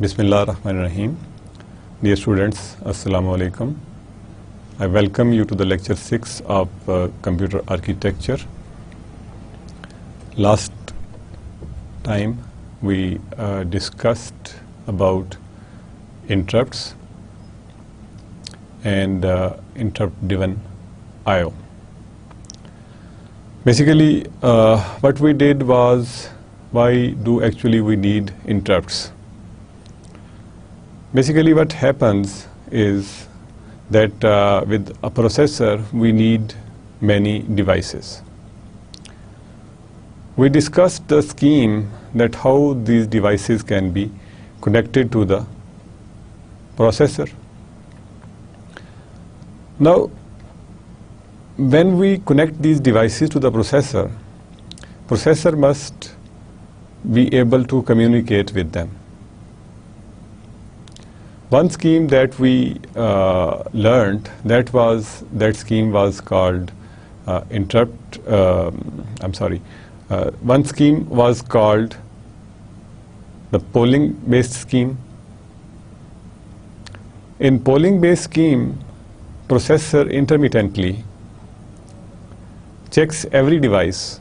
Bismillah ar-Rahman ar-Rahim. Dear students, Assalamu alaikum. I welcome you to the lecture 6 of computer architecture. Last time we discussed about interrupts and interrupt driven I/O. Basically what we did was, why do actually we need interrupts? Basically what happens is that with a processor we need many devices. We discussed the scheme that how these devices can be connected to the processor. Now when we connect these devices to the processor must be able to communicate with them. One scheme that we learned, that scheme was called one scheme was called the polling based scheme. In polling based scheme, processor intermittently checks every device.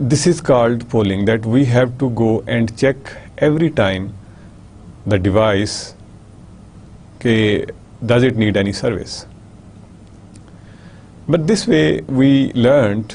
this is called polling, that we have to go and check every time the device does it need any service. But this way we learned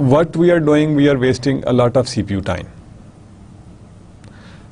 what we are doing, we are wasting a lot of CPU time.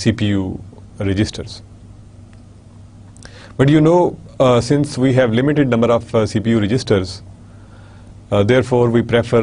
CPU registers. But you know, since we have limited number of CPU registers, therefore we prefer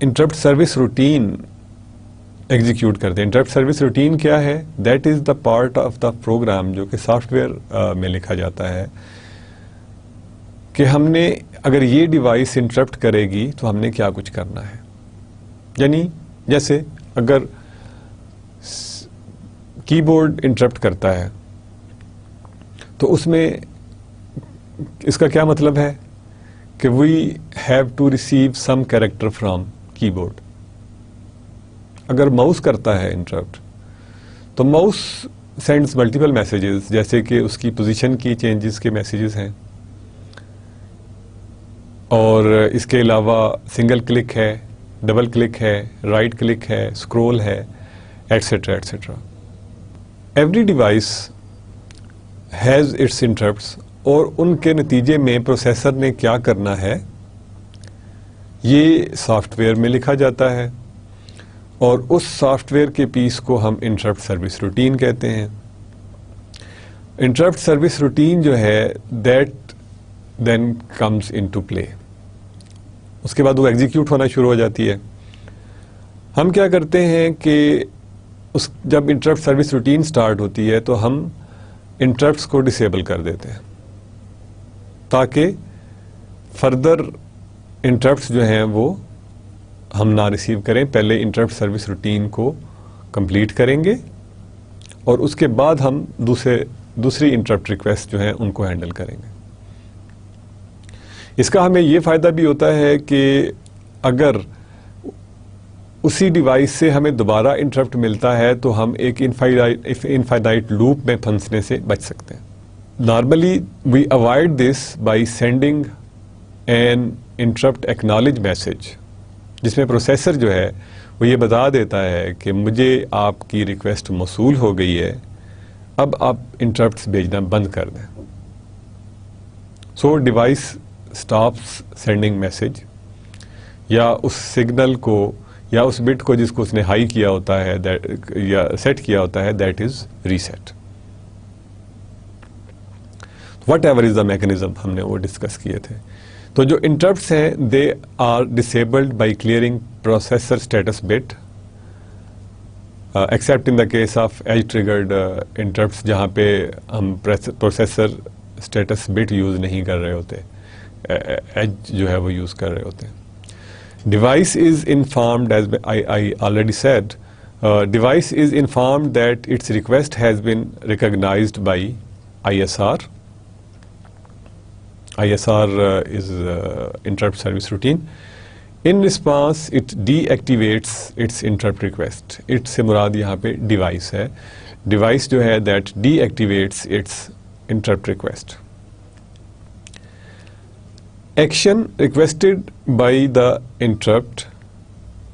interrupt service routine execute کرتے ہیں. Interrupt service routine کیا ہے؟ That is the part of the program جو کہ soft where میں لکھا جاتا ہے کہ ہم نے اگر یہ ڈیوائس انٹرپٹ کرے گی تو ہم نے کیا کچھ کرنا ہے. یعنی جیسے اگر کی بورڈ انٹرپٹ کرتا ہے تو اس میں اس کا کیا مطلب ہے کہ we have to receive some character from keyboard. اگر ماؤس کرتا ہے انٹرپٹ تو ماؤس سینڈز ملٹیپل میسیجز، جیسے کہ اس کی پوزیشن کی چینجز کے میسیجز ہیں، اور اس کے علاوہ سنگل کلک ہے، ڈبل کلک ہے، رائٹ کلک ہے، اسکرول ہے، etcetera etcetera. Every device has its interrupts, اور ان کے نتیجے میں پروسیسر نے کیا کرنا ہے یہ سافٹ ویئر میں لکھا جاتا ہے، اور اس سافٹ ویئر کے پیس کو ہم انٹرپٹ سروس روٹین کہتے ہیں. انٹرپٹ سروس روٹین جو ہے that then comes into play. اس کے بعد وہ ایگزیکیوٹ ہونا شروع ہو جاتی ہے. ہم کیا کرتے ہیں کہ جب انٹرپٹ سروس روٹین سٹارٹ ہوتی ہے تو ہم انٹرپٹس کو ڈسیبل کر دیتے ہیں تاکہ فردر انٹرپٹس جو ہیں وہ ہم نہ ریسیو کریں. پہلے انٹرپٹ سروس روٹین کو کمپلیٹ کریں گے اور اس کے بعد ہم دوسری انٹرپٹ ریکویسٹ جو ہیں ان کو ہینڈل کریں گے. اس کا ہمیں یہ فائدہ بھی ہوتا ہے کہ اگر اسی ڈیوائس سے ہمیں دوبارہ انٹرپٹ ملتا ہے تو ہم ایک انفائنائٹ لوپ میں پھنسنے سے بچ سکتے ہیں. Normally we avoid this by sending an interrupt acknowledge message, جس میں پروسیسر جو ہے وہ یہ بتا دیتا ہے کہ مجھے آپ کی ریکویسٹ موصول ہو گئی ہے، اب آپ انٹرپٹس بھیجنا بند کر دیں. سو ڈیوائس اسٹاپس سینڈنگ میسج، یا اس سگنل کو یا اس بٹ کو جس کو اس نے ہائی کیا ہوتا ہے یا سیٹ کیا ہوتا ہے، that is reset. Whatever is the mechanism ہم نے وہ ڈسکس کیے تھے. تو جو انٹرپٹس ہیں they are disabled by clearing processor status bit, except in the case of edge triggered interrupts جہاں پہ ہم پروسیسر اسٹیٹس بٹ یوز نہیں کر رہے ہوتے، ایج جو ہے وہ یوز کر رہے ہوتے ہیں. Device is informed, as I already said, device is informed that its request has been recognized by ISR. ISR is interrupt service routine. In response, it deactivates its interrupt request. It سے مراد یہاں پہ device ہے. Device جو ہے that deactivates its interrupt request. Action requested by the interrupt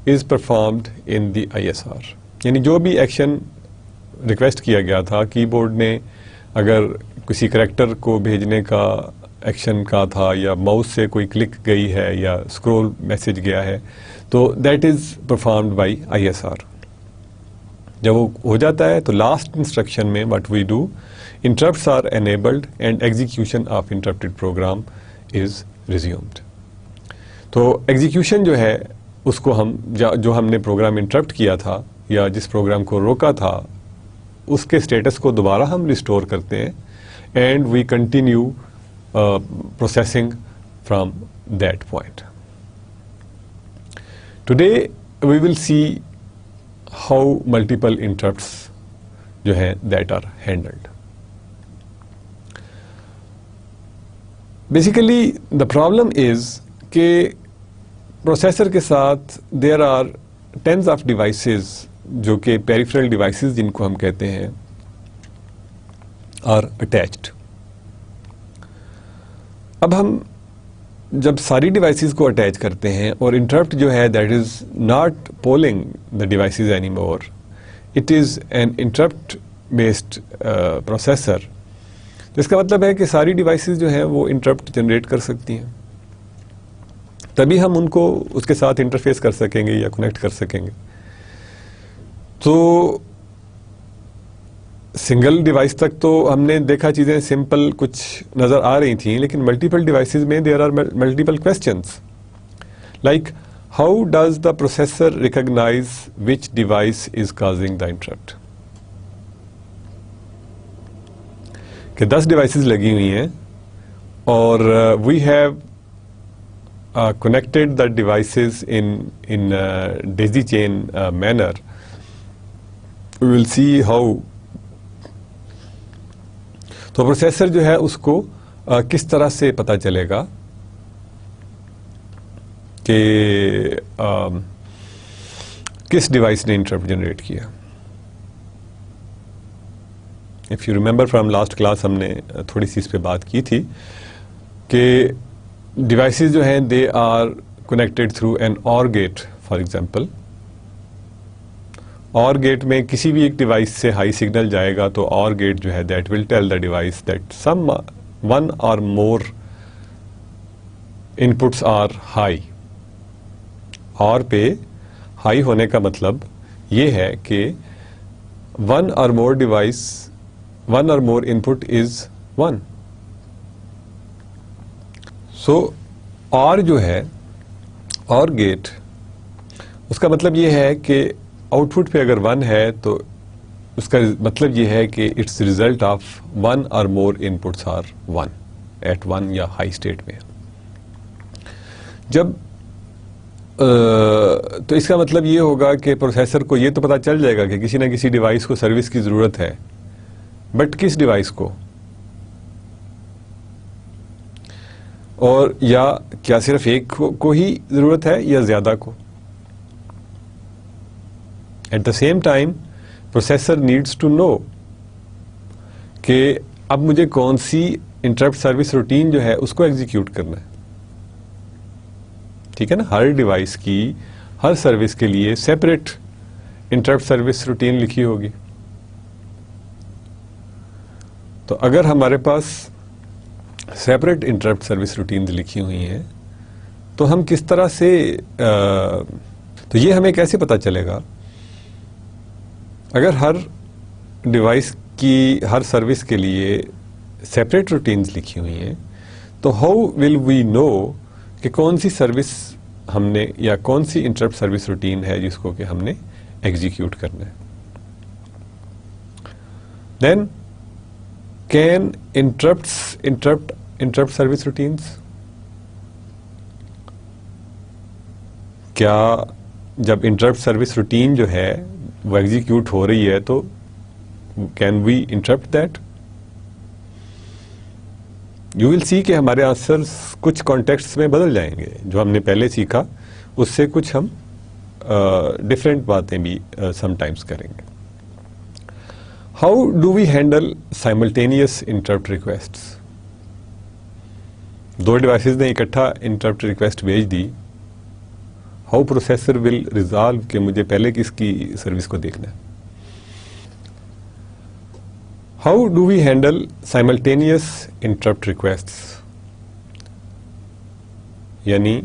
is performed in the ISR. یعنی جو بھی action request کیا گیا تھا کی بورڈ نے، اگر کسی کریکٹر کو بھیجنے کا ایکشن کا تھا یا ماؤس سے کوئی کلک گئی ہے یا اسکرول میسج گیا ہے، تو that is performed by ISR. جب وہ ہو جاتا ہے تو لاسٹ انسٹرکشن میں what we do, interrupts are enabled and execution of interrupted program is resumed. تو ایگزیکیوشن جو ہے اس کو ہم جو ہم نے پروگرام انٹرپٹ کیا تھا یا جس پروگرام کو روکا تھا اس کے اسٹیٹس کو دوبارہ ہم ریسٹور کرتے ہیں and we continue processing from that point. Today we will see how multiple interrupts جو ہیں that are handled. Basically the problem is کہ پروسیسر کے ساتھ there are tens of devices جو کہ peripheral devices جن کو ہم کہتے ہیں are attached. اب ہم جب ساری ڈیوائسز کو اٹیچ کرتے ہیں اور انٹرپٹ جو ہے that is not polling the devices any more, it is an interrupt based processor, تو اس کا مطلب ہے کہ ساری ڈیوائسز جو ہیں وہ انٹرپٹ جنریٹ کر سکتی ہیں، تبھی ہم ان کو اس کے ساتھ انٹرفیس کر سکیں گے یا کنیکٹ کر سکیں گے. تو سنگل ڈیوائس تک تو ہم نے دیکھا چیزیں سمپل کچھ نظر آ رہی تھیں، لیکن ملٹیپل ڈیوائسز میں there are multiple questions like How does the processor recognize which device is causing the interrupt? کہ 10 ڈیوائسز لگی ہوئی ہیں اور we have connected the devices in daisy chain manner. We will see how. تو processor جو ہے اس کو کس طرح سے پتہ چلے گا کہ کس ڈیوائس نے انٹرپٹ جنریٹ کیا. If you remember from last class ہم نے تھوڑی سی اس پہ بات کی تھی کہ ڈیوائسز جو ہیں they are connected through an or gate. For example or gate میں کسی بھی ایک ڈیوائس سے ہائی سگنل جائے گا تو اور گیٹ جو ہے that will tell the device that some one اور مور ان پٹس آر ہائی. اور پہ ہائی ہونے کا مطلب یہ ہے کہ ون اور مور ڈیوائس ون اور مور ان پٹ از ون. سو اور جو ہے اور گیٹ اس کا مطلب یہ ہے کہ آؤٹ پٹ پہ اگر ون ہے تو اس کا مطلب یہ ہے کہ اٹس ریزلٹ آف ون اور مور ان پٹس آر ون ایٹ ون یا ہائی اسٹیٹ میں. جب تو اس کا مطلب یہ ہوگا کہ پروسیسر کو یہ تو پتا چل جائے گا کہ کسی نہ کسی ڈیوائس کو سروس کی ضرورت ہے, بٹ کس ڈیوائس کو, اور یا کیا صرف ایک کو ہی ضرورت ہے یا زیادہ کو. At the same time processor needs to know کہ اب مجھے کون سی انٹرپٹ سروس روٹین جو ہے اس کو ایگزیکیوٹ کرنا ہے. ٹھیک ہے نا, ہر ڈیوائس کی ہر سروس کے لیے سیپریٹ انٹرپٹ سروس روٹین لکھی ہوگی. تو اگر ہمارے پاس سیپریٹ انٹرپٹ سروس روٹینز لکھی ہوئی ہیں تو ہم کس طرح سے تو یہ ہمیں کیسے پتا چلے گا اگر ہر ڈیوائس کی ہر سروس کے لیے سیپریٹ روٹینز لکھی ہوئی ہیں تو ہاؤ ول وی نو کہ کون سی سروس ہم نے یا کون سی انٹرپٹ سروس روٹین ہے جس کو کہ ہم نے ایگزیکیوٹ کرنا ہے. Then can interrupt service routines, کیا جب انٹرپٹ سروس روٹین جو ہے وہ ایگزیکیوٹ ہو رہی ہے تو can we interrupt that? You will see کہ ہمارے آنسرز کچھ کانٹیکسٹ میں بدل جائیں گے. جو ہم نے پہلے سیکھا اس سے کچھ ہم ڈفرینٹ باتیں بھی سم ٹائمس کریں گے. How do we handle simultaneous interrupt requests? دو ڈیوائسز نے اکٹھا انٹرپٹ ریکویسٹ بھیج دی. ہاؤ پروسیسر ول ریزالو کہ مجھے پہلے کس کی سروس کو دیکھنا ہے. How do we handle simultaneous interrupt requests? یعنی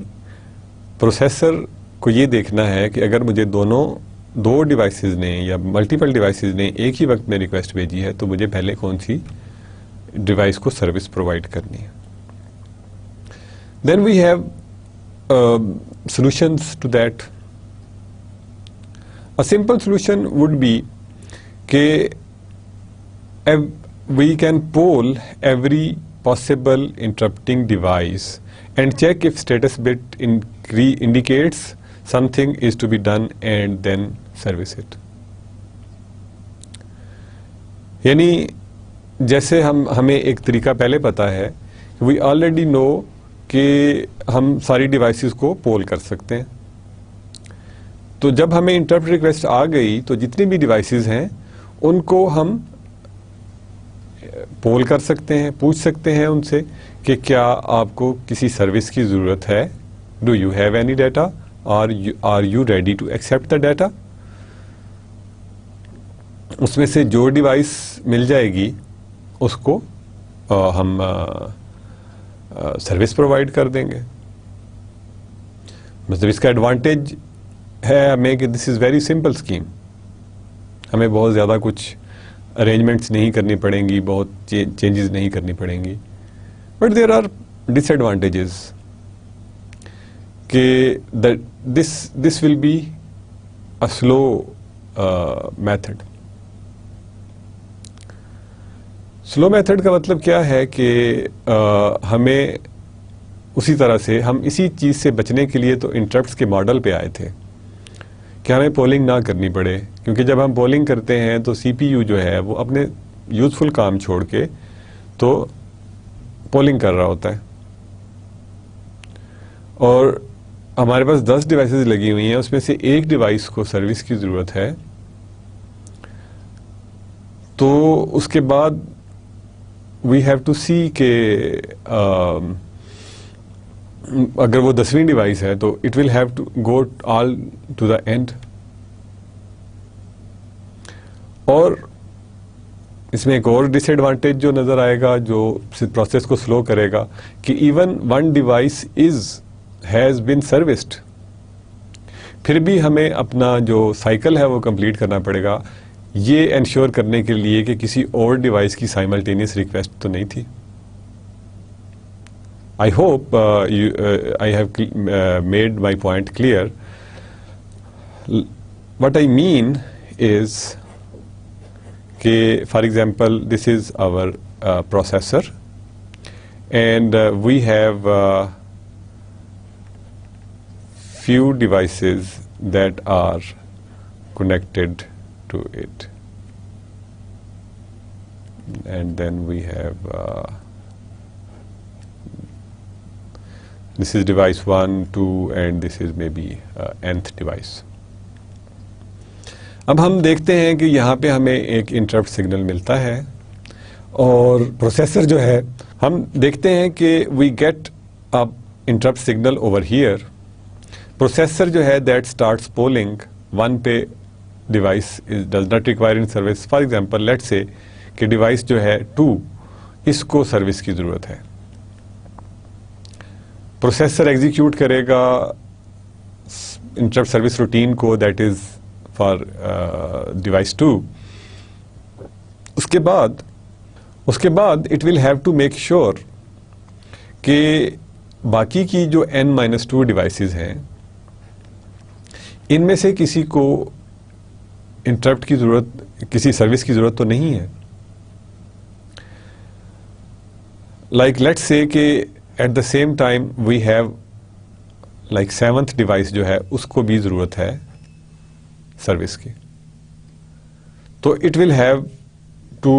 پروسیسر کو یہ دیکھنا ہے کہ اگر مجھے دو ڈیوائسز نے یا ملٹیپل ڈیوائسز نے ایک ہی وقت میں ریکویسٹ بھیجی ہے تو مجھے پہلے کون سی ڈیوائس کو سروس پرووائڈ کرنی ہے. Then we have solutions to that. A simple solution would be کہ we can poll every possible interrupting device and check if status bit indicates something is to be done and then service it. یعنی جیسے ہمیں ایک طریقہ پہلے پتا ہے we already know کہ ہم ساری ڈیوائسز کو پول کر سکتے ہیں. تو جب ہمیں انٹرپٹ ریکویسٹ آ گئی تو جتنی بھی ڈیوائسز ہیں ان کو ہم پول کر سکتے ہیں, پوچھ سکتے ہیں ان سے کہ کیا آپ کو کسی سروس کی ضرورت ہے, do you have any data, are you ready to accept the data. اس میں سے جو ڈیوائس مل جائے گی اس کو ہم سروس پرووائڈ کر دیں گے. مطلب اس کا ایڈوانٹیج ہے ہمیں کہ this is very simple scheme. ہمیں بہت زیادہ کچھ ارینجمنٹس نہیں کرنی پڑیں گی, بہت چینجز نہیں کرنی پڑیں گی. But there are disadvantages کہ this will be a slow method. Slow method کا مطلب کیا ہے کہ ہمیں اسی طرح سے ہم اسی چیز سے بچنے کے لیے تو انٹرپٹس کے ماڈل پہ آئے تھے کہ ہمیں پولنگ نہ کرنی پڑے، کیونکہ جب ہم پولنگ کرتے ہیں تو سی پی یو جو ہے وہ اپنے یوزفل کام چھوڑ کے تو پولنگ کر رہا ہوتا ہے، اور ہمارے پاس 10 ڈیوائسز لگی ہوئی ہیں، اس میں سے ایک ڈیوائس کو سروس کی ضرورت ہے، تو اس کے بعد وی ہیو ٹو سی کہ اگر وہ 10ویں ڈیوائس ہے تو it will have to go all to the end. اور اس میں ایک اور ڈس ایڈوانٹیج جو نظر آئے گا جو پروسیس کو سلو کرے گا کہ even one device has been serviced, پھر بھی ہمیں اپنا جو سائیکل ہے وہ کمپلیٹ کرنا پڑے گا، یہ انشور کرنے کے لیے کہ کسی اور ڈیوائس کی سائملٹینیس ریکویسٹ تو نہیں تھی. I hope I have made my point clear. What I mean is کہ for example this is our processor and we have few devices that are connected to it, and then we have this is device 1, 2 and this is maybe nth device. اب ہم دیکھتے ہیں کہ یہاں پہ ہمیں ایک انٹرپٹ سگنل ملتا ہے اور پروسیسر جو ہے ہم دیکھتے ہیں کہ we get a interrupt signal over here. Processor جو ہے دیٹ اسٹارٹس پولنگ 1 پہ device does not require in service. For example let say کہ ڈیوائس جو ہے 2 اس کو سروس کی ضرورت ہے. پروسیسر ایگزیکیوٹ کرے گا انٹرپٹ سروس روٹین کو دیٹ از فار ڈیوائس 2. اس کے بعد it will have to make sure کہ باقی کی جو n-2 ڈیوائسز ہیں ان میں سے کسی کو انٹرپٹ کی ضرورت، کسی سروس کی ضرورت تو نہیں ہے. لائک لیٹس سے کہ at the same time we have like 7th device جو ہے اس کو بھی ضرورت ہے سروس کی، تو it will have to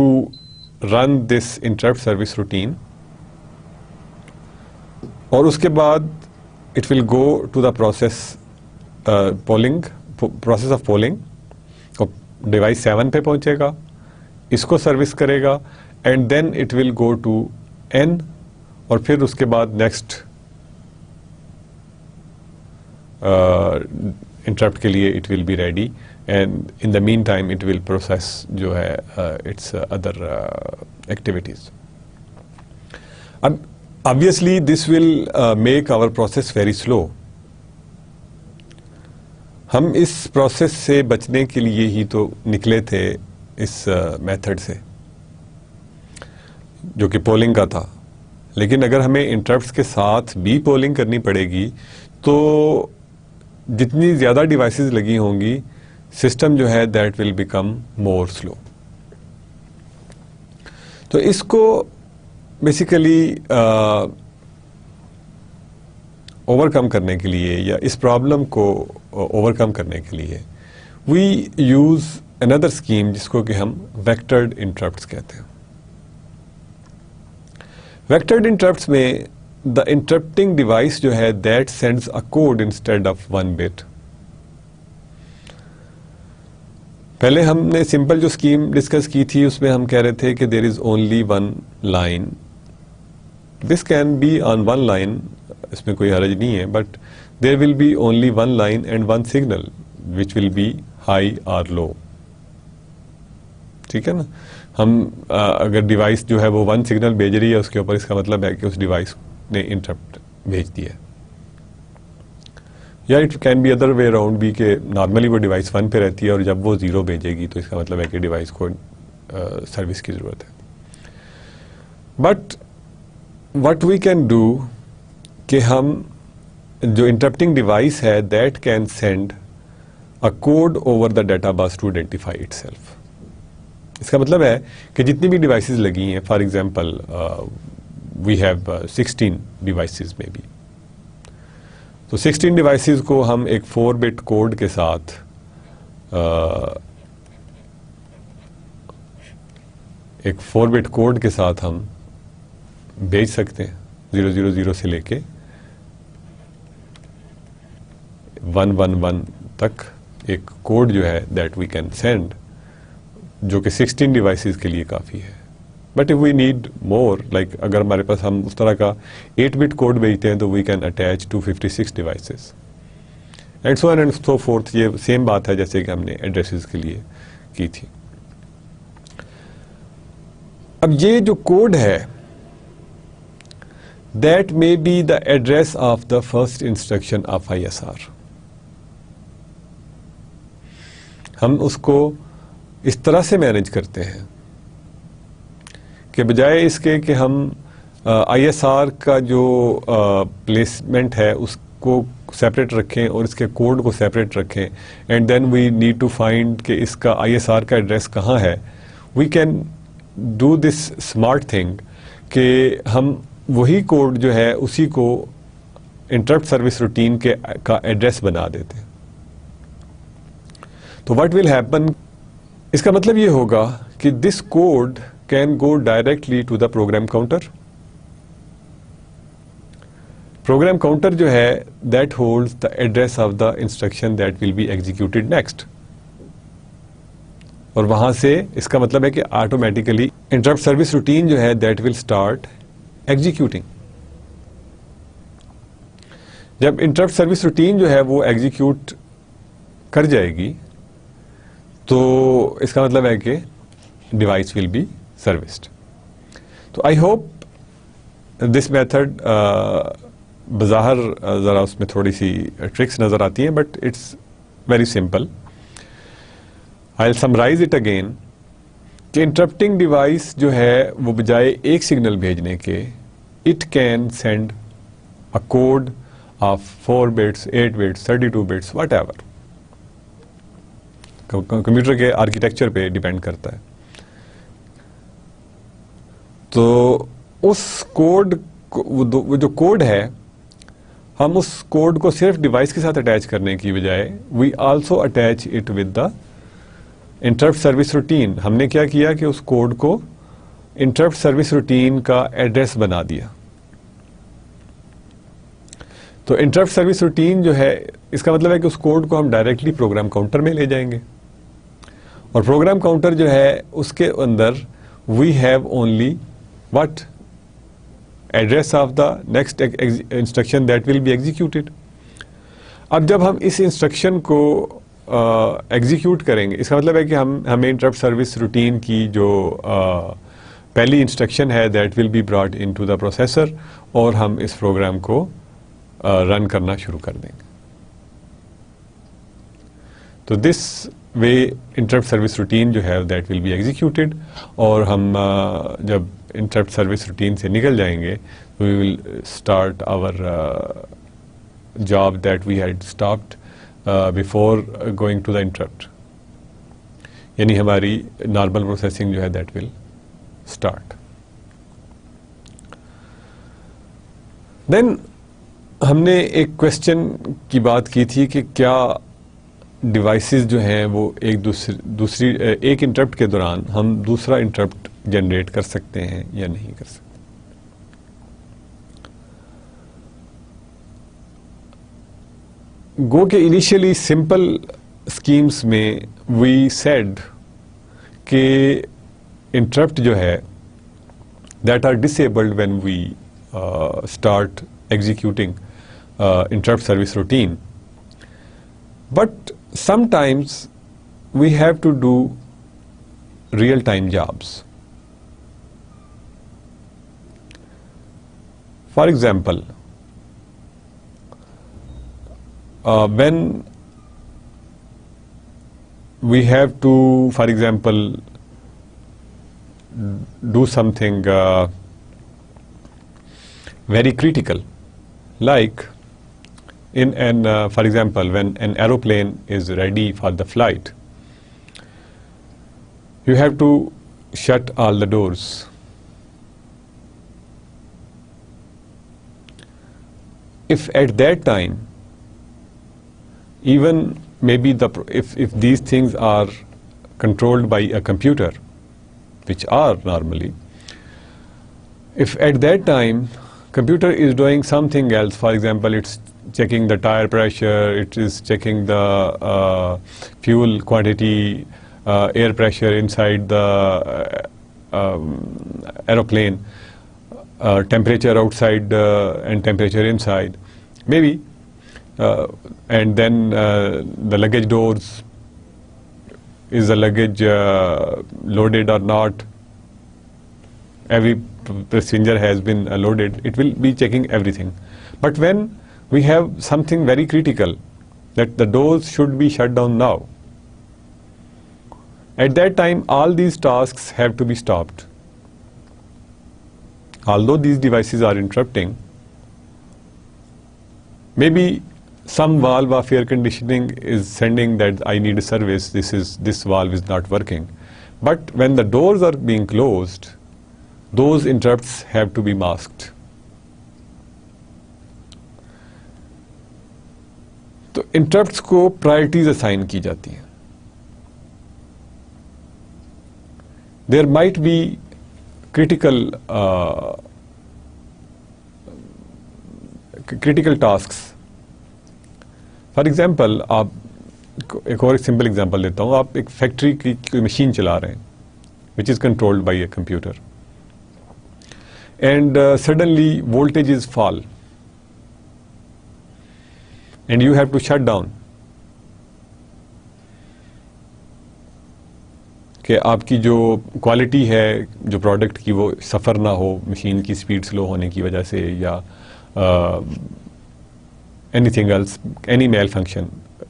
run this interrupt service routine, اور اس کے بعد it will go to the process process of polling. Device 7 پہ پہنچے گا، اس کو سروس کرے گا، and then it will go to n، اور پھر اس کے بعد نیکسٹ انٹرپٹ کے لیے it will be ready, and in the meantime it will process جو ہے اٹس ادر ایکٹیویٹیز. اب obviously this will make our process very slow. ہم اس پروسیس سے بچنے کے لیے ہی تو نکلے تھے اس میتھڈ سے جو کہ پولنگ کا تھا، لیکن اگر ہمیں انٹرپٹس کے ساتھ بھی پولنگ کرنی پڑے گی تو جتنی زیادہ ڈیوائسز لگی ہوں گی سسٹم جو ہے دیٹ ول بیکم مور سلو. تو اس کو بیسیکلی اوور کم کرنے کے لیے یا اس پرابلم کو اوور کم کرنے کے لیے وی یوز اندر اسکیم جس کو کہ ہم ویکٹرڈ انٹرپٹس کہتے ہیں. ویکٹرڈ انٹرپٹس میں دا انٹرپٹنگ ڈیوائس جو ہے that sends a code instead of 1 bit. پہلے ہم نے سمپل جو اسکیم ڈسکس کی تھی اس میں ہم کہہ رہے تھے کہ there is only 1 line. This can be on 1 line, اس میں کوئی حرج نہیں ہے, but there will be only 1 line and 1 signal which will be high or low. ٹھیک ہے نا. ہم اگر ڈیوائس جو ہے وہ 1 سگنل بھیج رہی ہے اس کے اوپر اس کا مطلب ہے کہ اس ڈیوائس نے انٹرپٹ بھیج دیا ہے. یا it can be other way around بھی کہ نارملی وہ ڈیوائس 1 پہ رہتی ہے اور جب وہ 0 بھیجے گی تو اس کا مطلب ہے کہ ڈیوائس کو سروس کی ضرورت ہے. But what we can do کہ ہم جو انٹرپٹنگ ڈیوائس ہے that can send a code over the data bus to identify itself. اس کا مطلب ہے کہ جتنی بھی ڈیوائسز لگی ہیں, for example we have 16 devices میں بھی, تو 16 ڈیوائسز کو ہم ایک 4-bit کوڈ کے ساتھ ہم بھیج سکتے ہیں 000 سے لے کے 111 تک ایک کوڈ جو ہے دیٹ وی کین سینڈ, جو کہ 16 ڈیوائسز کے لیے کافی ہے. But if we need more, like اگر ہمارے پاس ہم اس طرح کا 8-bit کوڈ بھیجتے ہیں تو we can attach 256 devices and so on and so forth. یہ سیم بات ہے جیسے کہ ہم نے ایڈریسز کے لیے کی تھی. اب یہ جو کوڈ ہے that may be the address of the first instruction of ISR. ہم اس کو اس طرح سے مینیج کرتے ہیں کہ بجائے اس کے کہ ہم ISR کا جو پلیسمنٹ ہے اس کو سیپریٹ رکھیں اور اس کے کوڈ کو سیپریٹ رکھیں, and then we need to find کہ اس کا ISR کا ایڈریس کہاں ہے. We can do this smart thing کہ ہم وہی کوڈ جو ہے اسی کو انٹرپٹ سروس روٹین کا ایڈریس بنا دیتے ہیں. تو واٹ ول ہیپن, اس کا مطلب یہ ہوگا کہ this code can go directly to the program counter. Program counter جو ہے that holds the address of the instruction that will be executed next, اور وہاں سے اس کا مطلب ہے کہ آٹومیٹیکلی انٹرپٹ سروس روٹین جو ہے دیٹ ول اسٹارٹ ایگزیکیوٹنگ. جب انٹرپٹ سروس روٹین جو ہے وہ ایگزیکیوٹ کر جائے گی تو اس کا مطلب ہے کہ ڈیوائس ول بی سروسڈ. تو آئی ہوپ دس میتھڈ بظاہر ذرا اس میں تھوڑی سی ٹرکس نظر آتی ہیں, but it's very simple. I will summarize it again کہ انٹرپٹنگ ڈیوائس جو ہے وہ بجائے ایک سگنل بھیجنے کے it can send a code of 4 bits, 8 bits, 32 bits, whatever. Computer کے آرکیٹیکچر پہ ڈیپینڈ کرتا ہے. تو اس کوڈ وہ جو کوڈ ہے ہم اس کوڈ کو صرف ڈیوائس کے ساتھ اٹیچ کرنے کی بجائے we also attach it with the interrupt service routine. ہم نے کیا کیا کہ اس کوڈ کو انٹرپٹ سروس روٹین کا ایڈریس بنا دیا. تو انٹرپٹ سروس روٹین جو ہے اس کا مطلب ہے کہ اس کوڈ کو ہم ڈائریکٹلی پروگرام کاؤنٹر میں لے جائیں گے, اور پروگرام کاؤنٹر جو ہے اس کے اندر we have only what address of the next instruction that will be executed. اب جب ہم اس انسٹرکشن کو ایگزیکیوٹ کریں گے, اس کا مطلب ہے کہ ہمیں انٹرپٹ سروس روٹین کی جو پہلی انسٹرکشن ہے that will be brought into the processor, اور ہم اس پروگرام کو رن کرنا شروع کر دیں گے. تو دس وے انٹرپٹ سروس روٹین جو ہے دیٹ ول بی ایگزیکیوٹیڈ, اور ہم جب انٹرپٹ سروس روٹین سے نکل جائیں گے we will start our job that we had stopped before going to the interrupt, یعنی ہماری نارمل پروسیسنگ جو ہے دیٹ ول اسٹارٹ. دین ہم نے ایک کوشچن کی بات کی تھی کہ کیا ڈیوائسز جو ہیں وہ ایک انٹرپٹ کے دوران ہم دوسرا انٹرپٹ جنریٹ کر سکتے ہیں یا نہیں کر سکتے. گو کہ انیشیلی سمپل اسکیمس میں وی سیڈ کہ انٹرپٹ جو ہے that are disabled when we start executing interrupt service routine, but sometimes we have to do real-time jobs. For example, when we have to, for example, do something very critical, like for example, when an aeroplane is ready for the flight, you have to shut all the doors. If at that time, even maybe if these things are controlled by a computer, which are normally, if at that time computer is doing something else, for example, it's checking the tire pressure, it is checking the fuel quantity, air pressure inside the aeroplane, temperature outside and temperature inside, maybe, and then the luggage doors, is the luggage loaded or not, every passenger has been loaded, it will be checking everything. But when we have something very critical, that the doors should be shut down now, at that time all these tasks have to be stopped. Although these devices are interrupting, maybe some valve of air conditioning is sending that I need a service, this valve is not working. But when the doors are being closed, those interrupts have to be masked. تو interrupts کو priorities assign کی جاتی ہیں. There might be critical tasks. For example آپ ایک اور simple example دیتا ہوں. آپ ایک فیکٹری کی کوئی مشین چلا رہے ہیں which is controlled by a computer, and suddenly voltages fall and you have to shut down. کہ آپ کی جو کوالٹی ہے جو پروڈکٹ کی وہ سفر نہ ہو مشین کی اسپیڈ سلو ہونے کی وجہ سے, یا اینی تھنگ ایلس, اینی میل فنکشن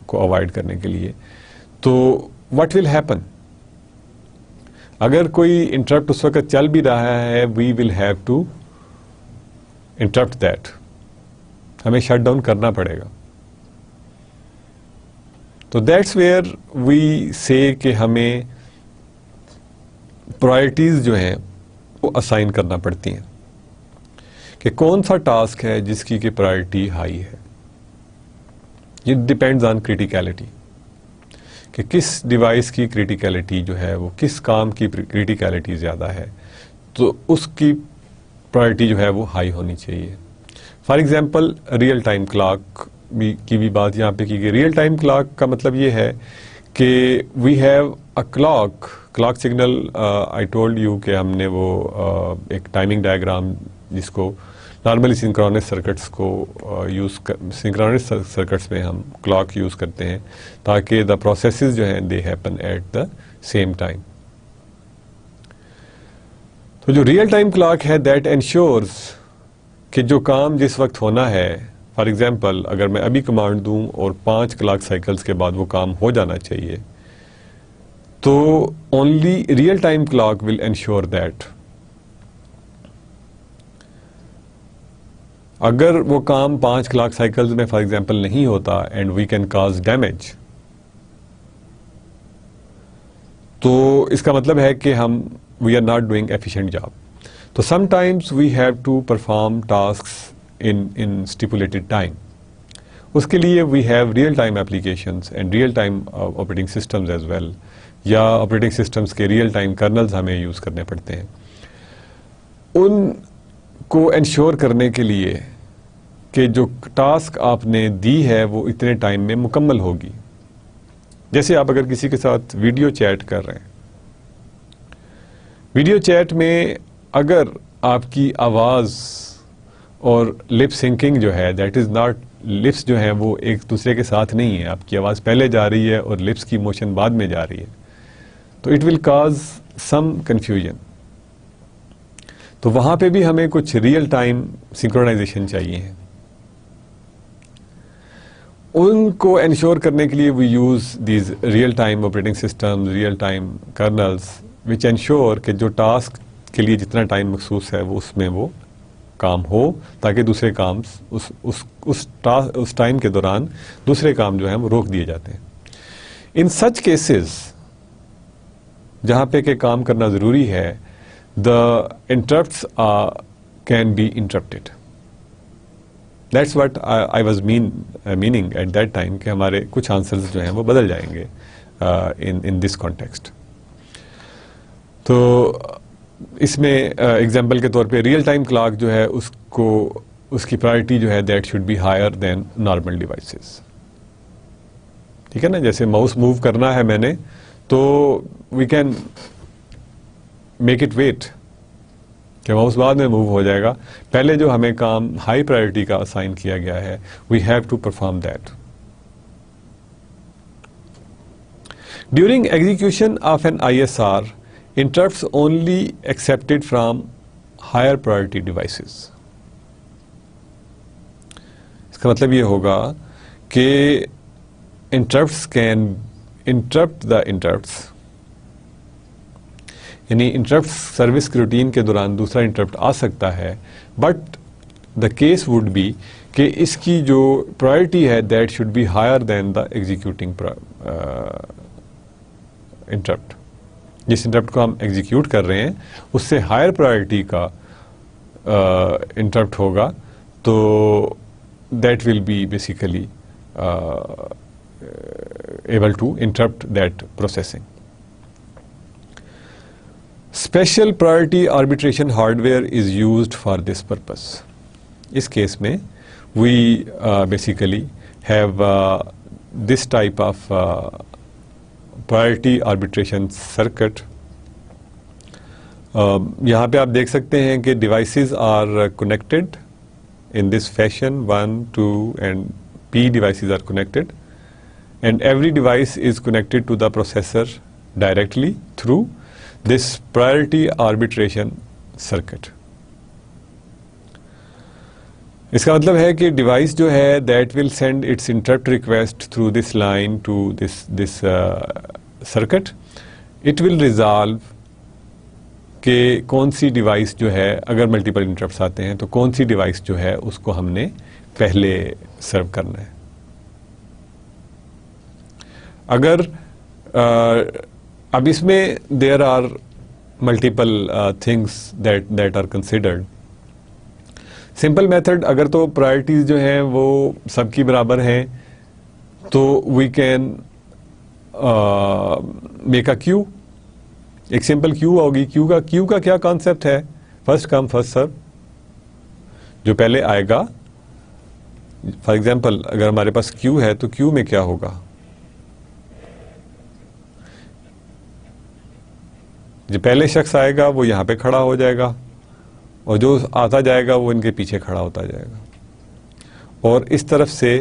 کو اوائڈ کرنے کے لیے. تو واٹ ول ہیپن, اگر کوئی انٹرپٹ اس وقت چل بھی رہا ہے, we will have to interrupt that, ہمیں شٹ ڈاؤن کرنا پڑے گا. تو دیٹس ویئر وی سے کہ ہمیں پرائرٹیز جو ہیں وہ اسائن کرنا پڑتی ہیں کہ کون سا ٹاسک ہے جس کی کہ پرائرٹی ہائی ہے. یہ ڈپینڈز آن کریٹیکلٹی, کہ کس ڈیوائس کی کریٹیکلٹی جو ہے وہ کس کام کی کریٹیکلٹی زیادہ ہے, تو اس کی پرائرٹی جو ہے وہ ہائی ہونی چاہیے. For example real time clock کی بھی بات یہاں پہ کی گئی. ریئل ٹائم کلاک کا مطلب یہ ہے کہ we have a clock signal. I told you کہ ہم نے وہ ایک ٹائمنگ ڈائیگرام جس کو نارملی سنکرونس سرکٹس کو سنکرونس سرکٹس میں ہم کلاک یوز کرتے ہیں تاکہ دا پروسیسز جو ہیں they happen at the same time. تو جو ریئل ٹائم کلاک ہے دیٹ انشورز کہ جو کام جس وقت ہونا ہے, فار ایگزامپل اگر میں ابھی کمانڈ دوں اور 5 کلاک سائیکلز کے بعد وہ کام ہو جانا چاہیے, تو only real time clock will ensure that. اگر وہ کام 5 کلاک سائیکلز میں فار ایگزامپل نہیں ہوتا and we can cause damage, تو اس کا مطلب ہے کہ we are not doing efficient job. تو sometimes we have to perform tasks in stipulated time. اس کے لیے we have real time applications and real time operating systems as well, یا آپریٹنگ سسٹمز کے ریئل ٹائم کرنلز ہمیں use کرنے پڑتے ہیں. ان کو انشور کرنے کے لیے کہ جو ٹاسک آپ نے دی ہے وہ اتنے ٹائم میں مکمل ہوگی. جیسے آپ اگر کسی کے ساتھ ویڈیو چیٹ کر رہے ہیں, ویڈیو چیٹ میں اگر آپ کی آواز اور لپ سنکنگ جو ہے دیٹ از ناٹ, لپس جو ہیں وہ ایک دوسرے کے ساتھ نہیں ہے, آپ کی آواز پہلے جا رہی ہے اور لپس کی موشن بعد میں جا رہی ہے, تو it will cause some confusion. تو وہاں پہ بھی ہمیں کچھ ریئل ٹائم سنکرونائزیشن چاہیے. ان کو انشور کرنے کے لیے we use these real time operating system, real time kernels which ensure کہ جو ٹاسک کے لیے جتنا ٹائم مخصوص ہے وہ اس میں وہ کام ہو تاکہ دوسرے کام اس ٹائم کے دوران دوسرے کام جو ہیں وہ روک دیے جاتے ہیں. ان سچ کیسز جہاں پہ کہ کام کرنا ضروری ہے, the interrupts can be interrupted. That's what I was meaning at that time کہ ہمارے کچھ آنسرز جو ہیں وہ بدل جائیں گے in this context. تو اس میں ایگزامپل کے طور پہ ریئل ٹائم کلاک جو ہے اس کی پرائرٹی جو ہے that should be higher than normal devices. ٹھیک ہے نا, جیسے ماؤس موو کرنا ہے میں نے تو we can make it wait کہ ماؤس بعد میں موو ہو جائے گا. پہلے جو ہمیں کام ہائی پرائرٹی کا اسائن کیا گیا ہے we have to perform that. During execution of an ISR interrupts only accepted from higher priority devices. اس کا مطلب یہ ہوگا کہ interrupts can interrupt the interrupts, یعنی interrupts سروس کی روٹین کے دوران دوسرا interrupt آ سکتا ہے, but the case would be کہ اس کی جو priority ہے that should be higher than the executing interrupt. جس انٹرپٹ کو ہم ایگزیکیوٹ کر رہے ہیں اس سے ہائر پرائرٹی کا انٹرپٹ ہوگا, تو that will be basically able to interrupt that processing. Special priority arbitration hardware is used for this purpose. اس کیس میں we basically have this type of priority arbitration circuit. یہاں پہ آپ دیکھ سکتے ہیں کہ devices are connected in this fashion, 1 2 and P devices are connected, and every device is connected to the processor directly through this priority arbitration circuit. اس کا مطلب ہے کہ ڈیوائس جو ہے that will send its interrupt request through this line to this circuit. It will resolve کہ کون سی ڈیوائس جو ہے, اگر ملٹیپل انٹرپٹس آتے ہیں تو کون سی ڈیوائس جو ہے اس کو ہم نے پہلے سرو کرنا ہے. اگر اب اس میں there are multiple things that are considered. Simple method, اگر تو پرائرٹیز جو ہیں وہ سب کی برابر ہیں تو وی کین میک اے کیو. ایک سمپل کیو ہوگی. کیو کا کیا کانسیپٹ ہے؟ First come first serve. جو پہلے آئے گا, فار ایگزامپل اگر ہمارے پاس کیو ہے تو کیو میں کیا ہوگا, جو پہلے شخص آئے گا وہ یہاں پہ کھڑا ہو جائے گا اور جو آتا جائے گا وہ ان کے پیچھے کھڑا ہوتا جائے گا, اور اس طرف سے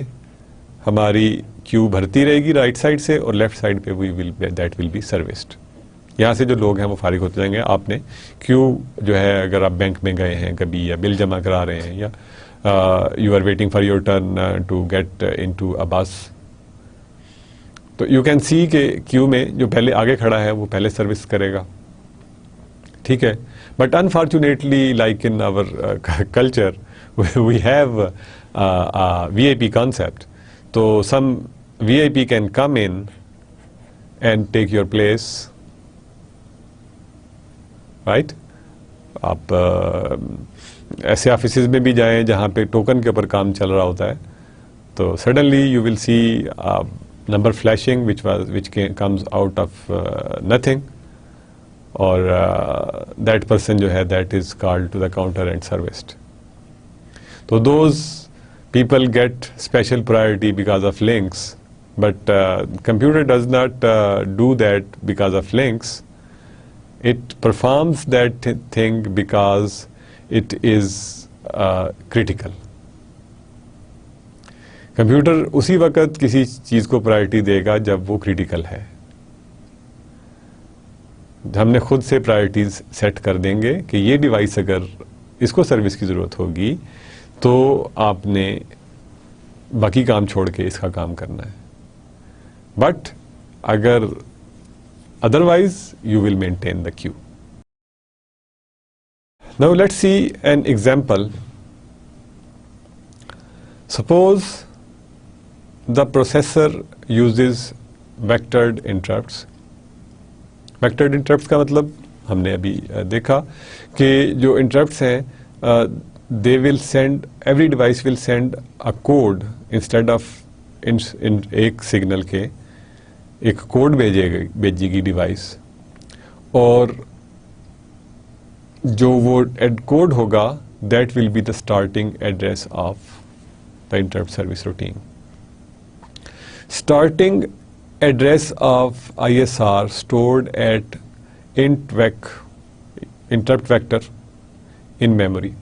ہماری کیو بھرتی رہے گی رائٹ سائڈ سے, اور لیفٹ سائڈ پہ دیٹ ول بی سروسڈ. یہاں سے جو لوگ ہیں وہ فارغ ہوتے جائیں گے. آپ نے کیو جو ہے, اگر آپ بینک میں گئے ہیں کبھی یا بل جمع کرا رہے ہیں یا you are waiting for your turn to get into a bus, تو یو کین سی کہ کیو میں جو پہلے آگے کھڑا ہے وہ پہلے سروس کرے گا. ٹھیک ہے, but unfortunately like in our culture we have VIP concept. تو some VIP can come in and take your place, right? آپ ایسے آفیسز میں بھی جائیں جہاں پہ ٹوکن کے اوپر کام چل رہا ہوتا ہے, تو suddenly you will see number flashing which comes out of nothing, اور دیٹ پرسن جو ہے that is called to the counter and serviced. تو those people get special priority because of links, but computer does not do that because of links. It performs that thing because it is critical. Computer اسی وقت کسی چیز کو priority دے گا جب وہ critical ہے. ہم نے خود سے پرائرٹیز سیٹ کر دیں گے کہ یہ ڈیوائس اگر اس کو سروس کی ضرورت ہوگی تو آپ نے باقی کام چھوڑ کے اس کا کام کرنا ہے, بٹ اگر otherwise you will maintain the queue. Now let's see an example Suppose the processor uses vectored interrupts. Vectored interrupts کا مطلب ہم نے ابھی دیکھا کہ جو interrupts ہیں they will send, every device will send a code instead of ایک سگنل کے ایک کوڈ بھیجے گی ڈیوائس, اور جو وہ کوڈ ہوگا that will be the starting address of the interrupt service routine. Starting address of ISR stored at interrupt vector in memory.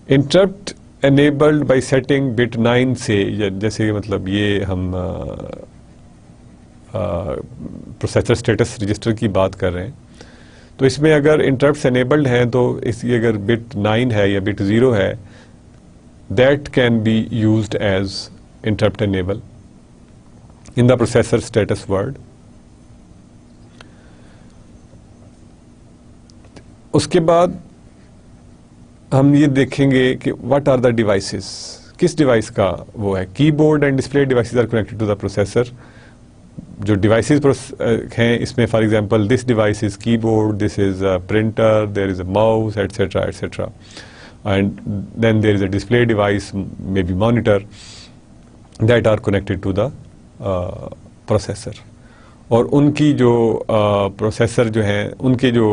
Interrupt enabled by setting bit 9 سے, جیسے کہ مطلب یہ ہم پروسیسر اسٹیٹس رجسٹر کی بات کر رہے ہیں, تو اس میں اگر انٹرپٹس انیبلڈ ہیں تو اس کی اگر بٹ 9 ہے یا بٹ 0 ہے, that can be used as interrupt enable in the processor status word. اس کے بعد ہم یہ دیکھیں گے کہ واٹ آر دا ڈیوائسز, کس ڈیوائس کا وہ ہے. Keyboard and display devices are connected to the processor. جو ڈیوائسز ہیں اس میں for example this device is keyboard, this is a printer, there is a mouse, etcetera etcetera, and then there is a display device, may be monitor, that are connected to the processor. اور ان کی جو processor جو ہیں ان کے جو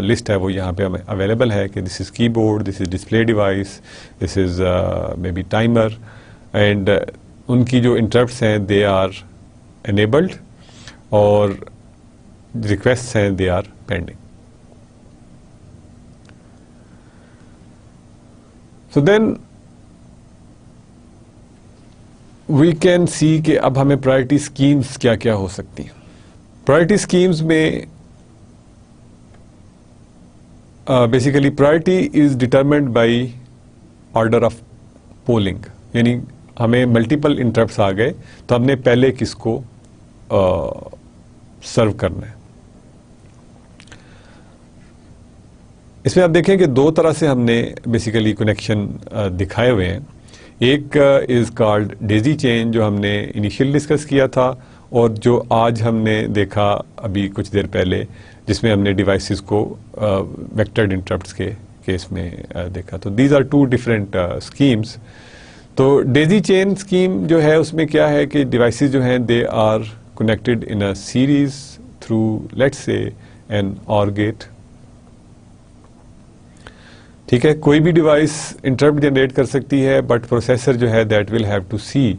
list ہے وہ یہاں پہ ہمیں اویلیبل ہے کہ this is keyboard, this is display device, this is maybe timer, and ان کی جو انٹرپٹس ہیں دے آر انیبلڈ اور ریکویسٹ ہیں they are pending. So then we can see کہ اب ہمیں پرائرٹی اسکیمس کیا کیا ہو سکتی ہیں. پرائرٹی اسکیمز میں basically priority is determined by order of polling, یعنی ہمیں ملٹیپل انٹرپٹس آ گئے تو ہم نے پہلے کس کو سرو کرنا ہے. اس میں آپ دیکھیں کہ دو طرح سے ہم نے بیسیکلی کنیکشن دکھائے ہوئے ہیں. ایک از کالڈ ڈیزی چین جو ہم نے انیشیل ڈسکس کیا تھا, اور جو آج ہم نے دیکھا ابھی کچھ دیر پہلے جس میں ہم نے ڈیوائسز کو ویکٹرڈ انٹرپٹس کے کیس میں دیکھا. تو these are two different schemes. تو ڈیزی چین اسکیم جو ہے اس میں کیا ہے کہ ڈیوائسز جو ہیں they are connected in a series through let's say an or gate. ٹھیک ہے, کوئی بھی ڈیوائس انٹرپٹ جنریٹ کر سکتی ہے, بٹ پروسیسر جو ہے دیٹ ول ہیو ٹو سی,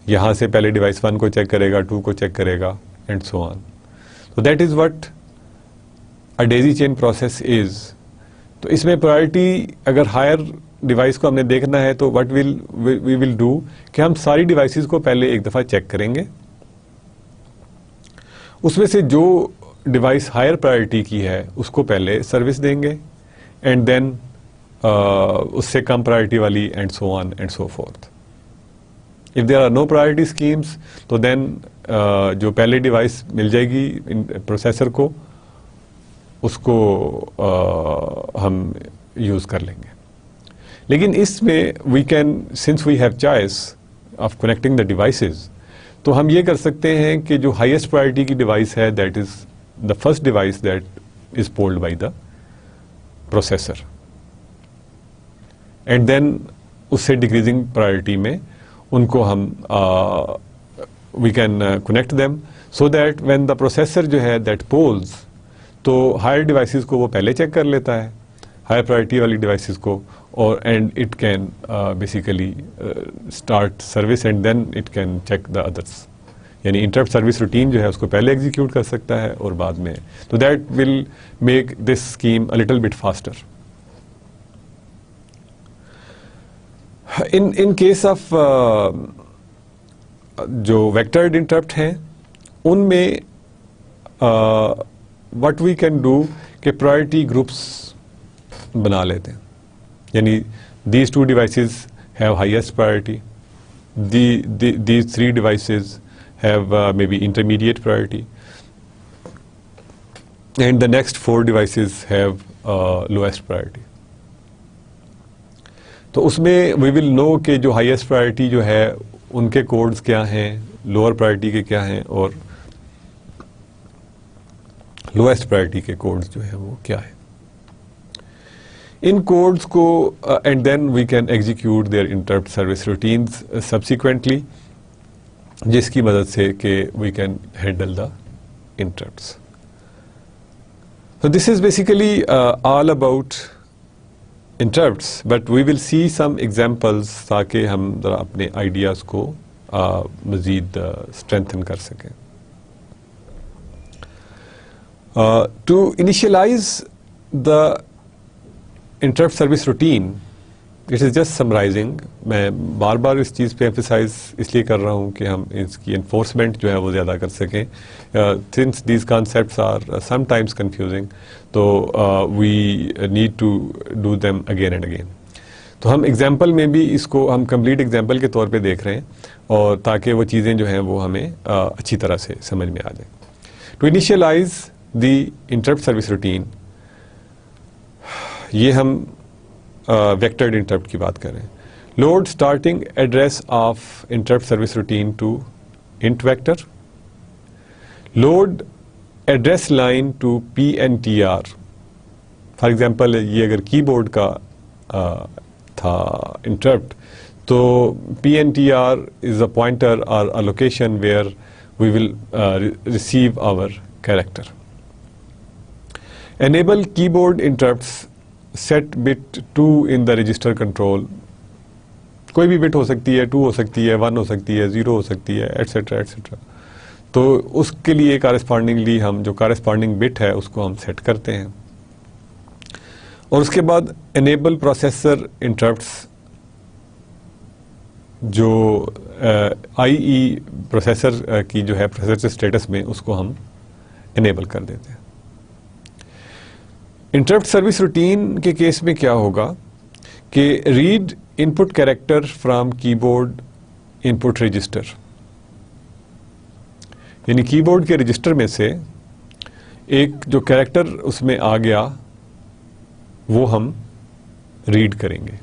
یہاں سے پہلے ڈیوائس 1 کو چیک کرے گا, 2 کو چیک کرے گا, اینڈ سو آن. تو that is what a daisy chain process is. تو اس میں پرائرٹی اگر ہائر ڈیوائس کو ہم نے دیکھنا ہے تو وٹ وی ول ڈو کہ ہم ساری ڈیوائسز کو پہلے ایک دفعہ چیک کریں گے, اس میں سے جو ڈیوائس ہائر پرائرٹی کی ہے اس کو پہلے سروس دیں گے, اینڈ دین اس سے کم پرائرٹی والی, and so on and so fourth. If there are no priority schemes تو دین جو پہلے ڈیوائس مل جائے گی پروسیسر کو اس کو ہم یوز کر لیں گے. لیکن اس میں we can since we have choice of connecting the devices, تو ہم یہ کر سکتے ہیں کہ جو ہائیسٹ پرائرٹی کی ڈیوائس ہے that is the first device that is polled by the processor, and then اس سے ڈیکریزنگ پرائرٹی میں ان کو ہم we can connect them so that when the processor جو ہے دیٹ پولز, تو ہائر ڈیوائسز کو وہ پہلے چیک کر لیتا ہے, ہائر پرائرٹی والی ڈیوائسز کو, اور and it can basically start service and then it can check the others. یعنی انٹرپٹ سروس روٹین جو ہے اس کو پہلے ایگزیکیوٹ کر سکتا ہے اور بعد میں, تو that will make this scheme a little bit faster. In case of جو ویکٹرڈ انٹرپٹ ہیں ان میں وٹ وی کین ڈو کہ پرائرٹی گروپس بنا لیتے ہیں, یعنی these 2 devices have highest priority, these 3 devices have may be intermediate priority, and the next 4 devices have lowest priority. تو اس میں وی ول نو کہ جو ہائیسٹ پرائرٹی جو ہے ان کے کوڈز کیا ہیں, لوور پرائرٹی کے کیا ہیں, اور لویسٹ پرائرٹی کے کوڈز جو ہیں وہ کیا ہیں. ان کوڈز کو and then we can execute their interrupt service routines subsequently, جس کی مدد سے کہ we can handle the interrupts. So this is basically all about interrupts, but we will see some examples تاکہ ہم ذرا اپنے آئیڈیاز کو مزید strengthen کر سکیں. To initialize the interrupt service routine, it is just summarizing. میں بار بار اس چیز پہ ایمفیسائز اس لیے کر رہا ہوں کہ ہم اس کی انفورسمنٹ جو ہے وہ زیادہ کر سکیں. Since these concepts are sometimes confusing, تو we need to do them again and again. تو ہم ایگزامپل میں بھی اس کو ہم کمپلیٹ ایگزامپل کے طور پہ دیکھ رہے ہیں, اور تاکہ وہ چیزیں جو ہیں وہ ہمیں اچھی طرح سے سمجھ میں آ جائیں. To initialize the interrupt service routine, یہ ہم ویکٹرڈ انٹرپٹ کی بات کریں. Load starting address of interrupt service routine to int vector. Load address line to P N T R. For example یہ اگر کی بورڈ کا تھا انٹرپٹ, تو P N T R is a pointer اور a location where we will receive our character. Enable keyboard interrupts set bit 2 in the register control. کوئی بھی but ہو سکتی ہے, 2 ہو سکتی ہے, 1 ہو سکتی ہے, 0 ہو سکتی ہے, ایٹسیٹرا ایٹسیٹرا. تو اس کے لیے کارسپونڈنگلی ہم جو کارسپونڈنگ بٹ ہے اس کو ہم سیٹ کرتے ہیں. اور اس کے بعد انیبل پروسیسر انٹرپٹس, جو آئی ای پروسیسر کی جو ہے پروسیسر اسٹیٹس میں, اس کو ہم انیبل کر دیتے ہیں. انٹرپٹ سروس روٹین کے کیس میں کیا ہوگا کہ read input character from keyboard input register, یعنی کی بورڈ کے رجسٹر میں سے ایک جو کیریکٹر اس میں آ گیا وہ ہم ریڈ کریں گے.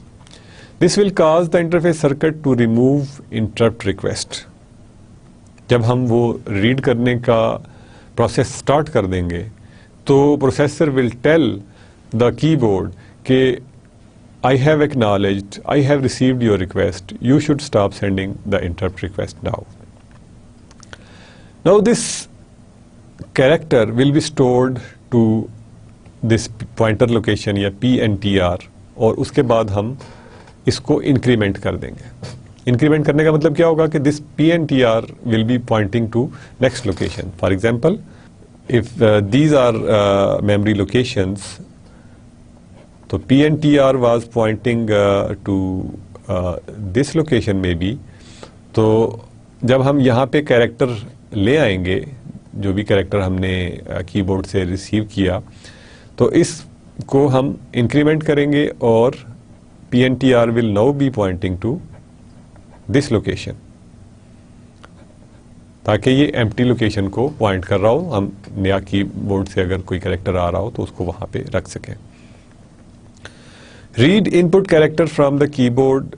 This will cause the interface circuit to remove interrupt request. جب ہم وہ ریڈ کرنے کا پروسیس اسٹارٹ کر دیں گے تو پروسیسر ول ٹیل دا کی بورڈ کہ I have acknowledged, I have received your request, you should stop sending the interrupt request now. Now this character will be stored to this pointer location یا PNTR, اور اس کے بعد ہم اس کو انکریمنٹ کر دیں گے. انکریمنٹ کرنے کا مطلب کیا ہوگا کہ this PNTR will be pointing to next location. For example, if these are memory locations, تو P N T R was pointing to this location میں بی. تو جب ہم یہاں پہ کیریکٹر لے آئیں گے, جو بھی کیریکٹر ہم نے کی بورڈ سے ریسیو کیا, تو اس کو ہم انکریمنٹ کریں گے, اور P N T R will now be pointing to this location, تاکہ یہ ایمپٹی لوکیشن کو پوائنٹ کر رہا ہو. ہم نیا کی بورڈ سے اگر کوئی کیریکٹر آ رہا ہو تو اس کو وہاں پہ رکھ سکیں. Read input character from the keyboard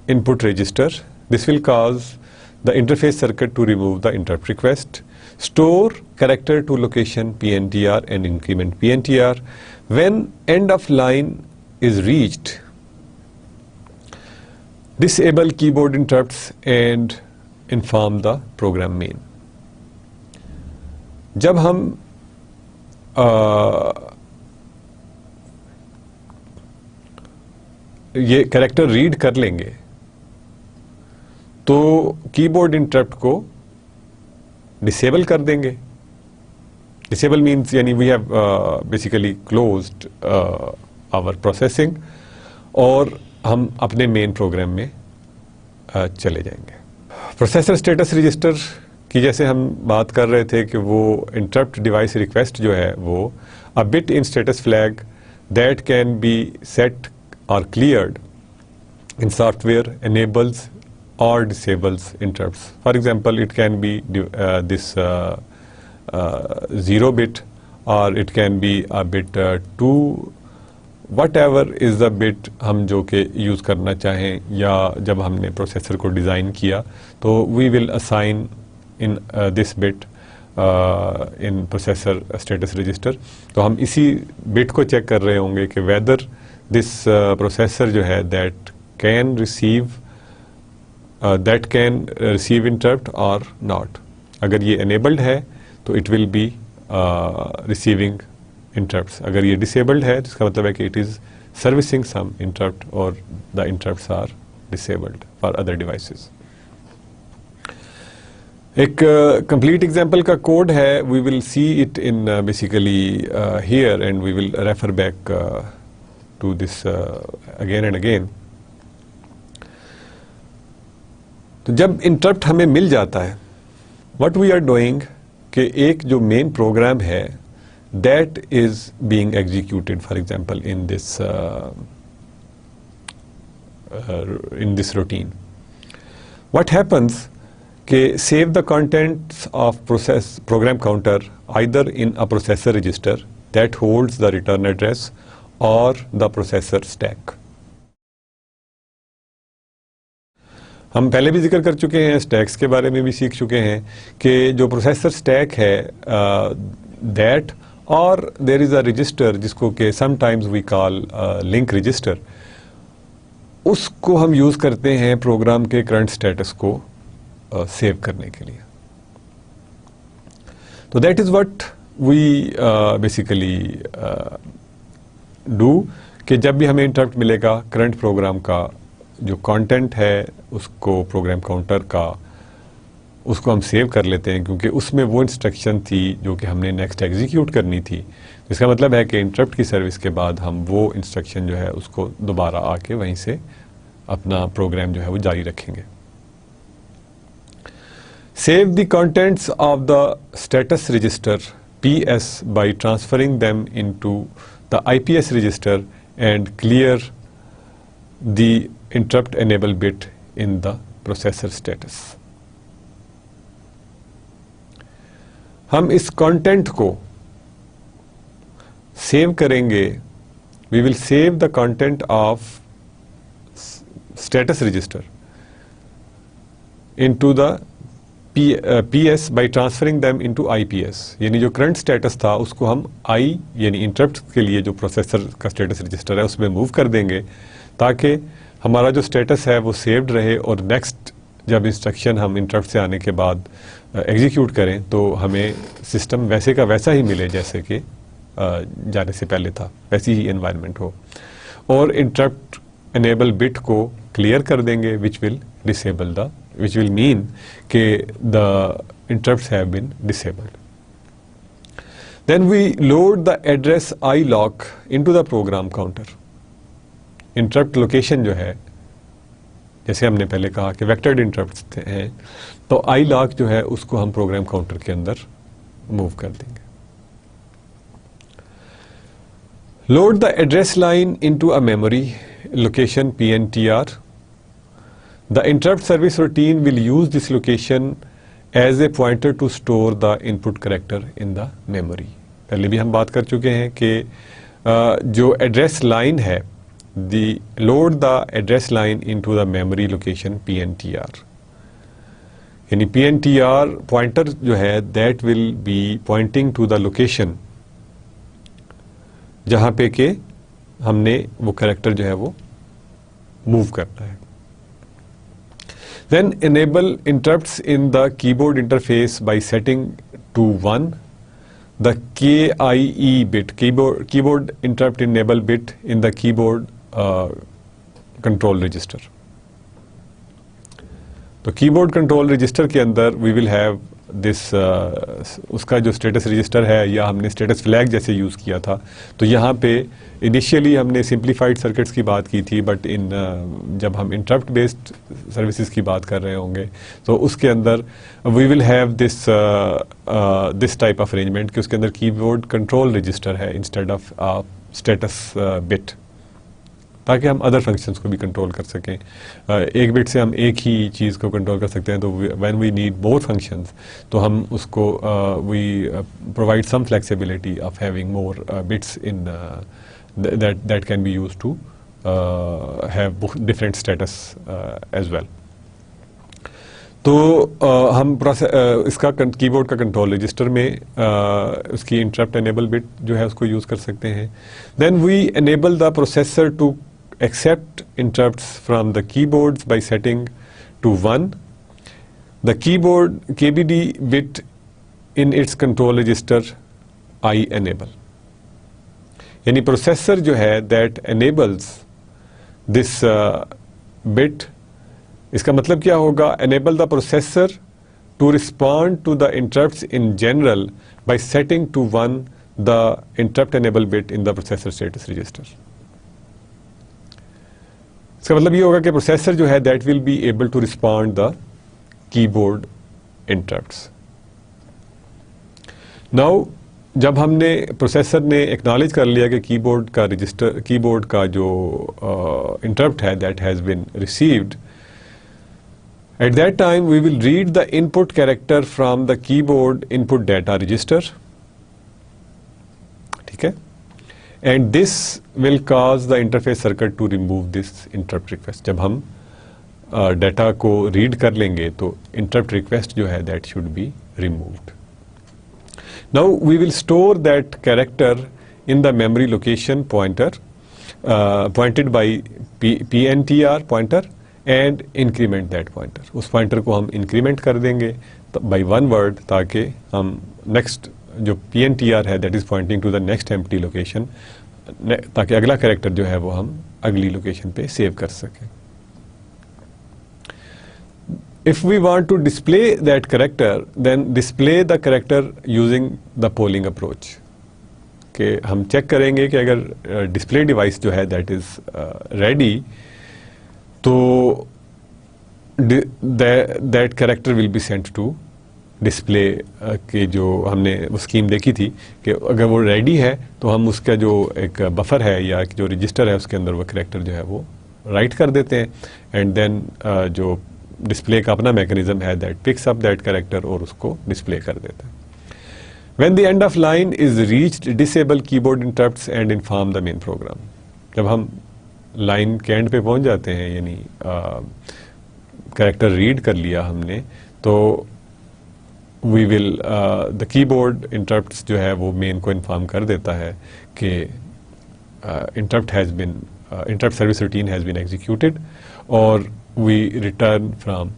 input register. This will cause the interface circuit to remove the interrupt request. Store character to location PNTR and increment PNTR. When end of line is reached, disable keyboard interrupts and inform the program main. جب ہم یہ character red کر لیں گے تو کی board interrupt کو disable کر دیں گے. ڈسیبل مینس یعنی we have basically closed our processing, اور ہم اپنے مین پروگرام میں چلے جائیں گے. پروسیسر اسٹیٹس رجسٹر کی جیسے ہم بات کر رہے تھے کہ وہ انٹرپٹ ڈیوائس ریکویسٹ جو ہے وہ a bit in status flag that can be set or cleared in software enables or disables interrupts. For example, it can be this 0 bit, or it can be a bit 2 what ever is the but ہم جو کہ use کرنا چاہیں یا جب ہم نے processor کو ڈیزائن کیا تو we will assign in this bit in processor status register. تو ہم اسی بٹ کو چیک کر رہے ہوں گے کہ ویدر دس پروسیسر جو ہے that can receive interrupt or not. اگر یہ انیبلڈ ہے تو it will be receiving interrupts. اگر یہ ڈسیبلڈ ہے تو اس کا مطلب ہے کہ it is servicing some interrupt اور the interrupts are disabled for other devices. ایک کمپلیٹ ایگزامپل کا کوڈ ہے. We will see it in basically here and we will refer back to this again and again. تو جب interrupt ہمیں مل جاتا ہے واٹ وی آر ڈوئنگ کہ ایک جو مین پروگرام ہے that is being executed for example in this routine. What happens کہ save the contents of program counter either in a processor register that holds the return address or the processor stack. ہم پہلے بھی ذکر کر چکے ہیں, stacks کے بارے میں بھی سیکھ چکے ہیں کہ جو پروسیسر اسٹیک ہے دیٹ اور دیر از اے رجسٹر جس کو کہ sometimes we call link register, اس کو ہم یوز کرتے ہیں پروگرام کے کرنٹ اسٹیٹس کو سیو کرنے کے لیے. تو that is what we basically do کہ جب بھی ہمیں انٹرپٹ ملے گا کرنٹ پروگرام کا جو کانٹینٹ ہے اس کو پروگرام کاؤنٹر کا اس کو ہم سیو کر لیتے ہیں کیونکہ اس میں وہ انسٹرکشن تھی جو کہ ہم نے نیکسٹ ایگزیکیوٹ کرنی تھی. اس کا مطلب ہے کہ انٹرپٹ کی سروس کے بعد ہم وہ انسٹرکشن جو ہے اس کو دوبارہ آ کے وہیں سے اپنا پروگرام جو ہے وہ جاری رکھیں گے. Save the contents of the status register PS by transferring them into the IPS register and clear the interrupt enable bit in the processor status. ہم اس content کو save کریں گے. We will save the content of status register into the PS by transferring them into IPS. یعنی جو current status تھا اس کو ہم یعنی انٹرپٹ کے لیے جو پروسیسر کا اسٹیٹس رجسٹر ہے اس میں موو کر دیں گے تاکہ ہمارا جو اسٹیٹس ہے وہ سیوڈ رہے اور نیکسٹ جب انسٹرکشن ہم انٹرپٹ سے آنے کے بعد ایگزیکیوٹ کریں تو ہمیں سسٹم ویسے کا ویسا ہی ملے جیسے کہ جانے سے پہلے تھا, ویسی ہی انوائرمنٹ ہو. اور انٹرپٹ انیبل بٹ کو کلیئر کر دیں گے which will mean کہ the interrupts have been disabled. Then we load the address ilock into the program counter. Interrupt location جو ہے جیسے ہم نے پہلے کہا کہ vectored interrupts ہیں تو ilock جو ہے اس کو ہم program counter کے اندر موو کر دیں گے. Load the address line into a memory location PNTR. The interrupt service routine will use this location as a pointer to store the input character in the memory. پہلے بھی ہم بات کر چکے ہیں کہ جو ایڈریس لائن ہے load the address line into the memory location PNTR. یعنی PNTR pointer جو ہے that will be pointing to the location جہاں پہ کہ ہم نے وہ کریکٹر جو ہے وہ موو کرنا ہے. Then enable interrupts in the keyboard interface by setting to 1 the KIE bit, keyboard interrupt enable bit in the keyboard control register. تو keyboard control register کے اندر we will have this اس کا جو status register ہے یا ہم نے status flag جیسے use کیا تھا تو یہاں پہ انیشیلی ہم نے سمپلیفائڈ سرکٹس کی بات کی تھی بٹ جب ہم انٹرپٹ بیسڈ سروسز کی بات کر رہے ہوں گے تو اس کے اندر we will have this type of arrangement کہ اس کے اندر کی بورڈ کنٹرول رجسٹر ہے انسٹیڈ آف اسٹیٹس بٹ تاکہ ہم ادر فنکشنز کو بھی کنٹرول کر سکیں. ایک بٹ سے ہم ایک ہی چیز کو کنٹرول کر سکتے ہیں تو when we need both functions تو ہم اس کو we provide some flexibility of having more bits in that can be used to have different status as well. تو ہم اس کا کی بورڈ کا کنٹرول رجسٹر میں اس کی انٹرپٹ انیبل بٹ جو ہے اس کو یوز کر سکتے ہیں. Then we enable the processor to accept interrupts from the keyboard by setting to 1 the keyboard KBD bit in its control register I enable. یعنی processor جو ہے that enables this bit. اس کا مطلب کیا ہوگا؟ Enable the processor to respond to the interrupts in general by setting to 1 the interrupt enable bit in the processor status register. اس کا مطلب یہ ہوگا کہ پروسیسر جو ہے that will be able to respond the keyboard interrupts. Now جب ہم نے پروسیسر نے ایکنالج کر لیا کہ کی بورڈ کا رجسٹر کی بورڈ کا جو انٹرپٹ ہے that has been received, at that time we will read the input character from the keyboard input data register. ٹھیک ہے, and this will cause the interface circuit to remove this interrupt request. جب ہم data کو red کر لیں گے تو interrupt request جو ہے that should be removed. Now we will store that character in the memory location pointer pointed by PNTR pointer and increment that pointer. اس pointer کو ہم increment کر دیں گے by 1 word تاکہ ہم next جو PNTR ہے that is pointing to the next empty location تاکہ اگلا character جو ہے وہ ہم اگلی location پہ save کر سکیں. If we want to display that character, then display the character using the polling approach. کہ ہم چیک کریں گے کہ اگر ڈسپلے ڈیوائس جو ہے دیٹ از ریڈی تو that character will be sent to display. کہ جو ہم نے وہ اسکیم دیکھی تھی کہ اگر وہ ریڈی ہے تو ہم اس کا جو ایک بفر ہے یا جو رجسٹر ہے اس کے اندر وہ کریکٹر جو ہے وہ رائٹ کر دیتے ہیں, اینڈ دین جو ڈسپلے کا اپنا میکینزم ہے that picks up that character اور اس کو ڈسپلے کر دیتا ہے. When the end of line is reached disable keyboard interrupts and inform the main program. جب ہم لائن کے اینڈ پہ پہنچ جاتے ہیں یعنی کریکٹر ریڈ کر لیا ہم نے تو we will the keyboard interrupts جو ہے وہ مین کو انفارم کر دیتا ہے کہ interrupt service routine has been executed اور we return from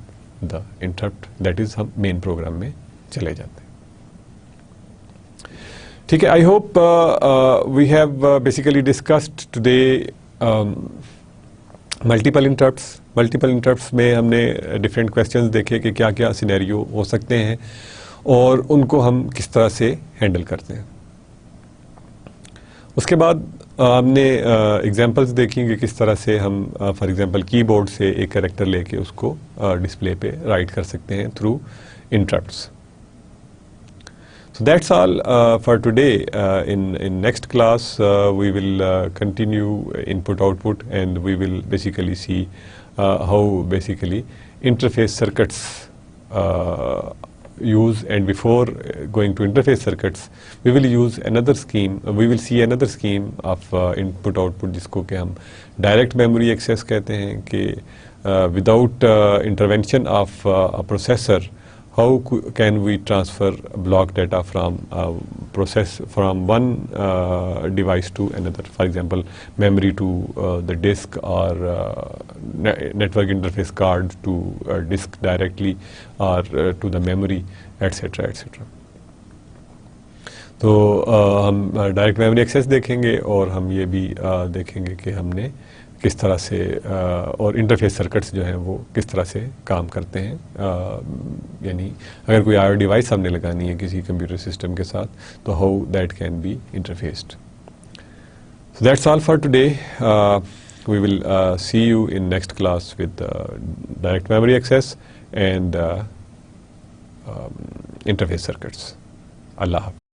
the interrupt. That is ہم مین پروگرام میں چلے جاتے ہیں. ٹھیک ہے, I hope we have basically discussed today multiple interrupts. Multiple interrupts میں ہم نے different questions دیکھے کہ کیا کیا سینیریو ہو سکتے ہیں اور ان کو ہم کس طرح سے ہینڈل کرتے ہیں. اس کے بعد ہم نے ایگزامپلس دیکھیں کہ کس طرح سے ہم فار ایگزامپل کی بورڈ سے ایک کریکٹر لے کے اس کو ڈسپلے پہ رائٹ کر سکتے ہیں through interrupts. So that's all for today. In next class we will continue input output and we will basically see how basically interface circuits use, and before going to interface circuits we will use another scheme, we will see another scheme of input output جس کو کہ ہم direct memory access کہتے ہیں کہ without intervention of a processor how can we transfer block data from from one device to another, for example memory to the disk or network interface card to disk directly or to the memory etc etc. تو ہم direct memory access دیکھیں گے اور ہم یہ بھی دیکھیں گے کہ ہم نے کس طرح سے اور انٹرفیس سرکٹس جو ہیں وہ کس طرح سے کام کرتے ہیں. یعنی اگر کوئی آئی او ڈیوائس ہم نے لگانی ہے کسی کمپیوٹر سسٹم کے ساتھ تو how that can be interfaced. So that's all for today. We will see you in next class with direct memory access and interface circuits. Allah Hafiz.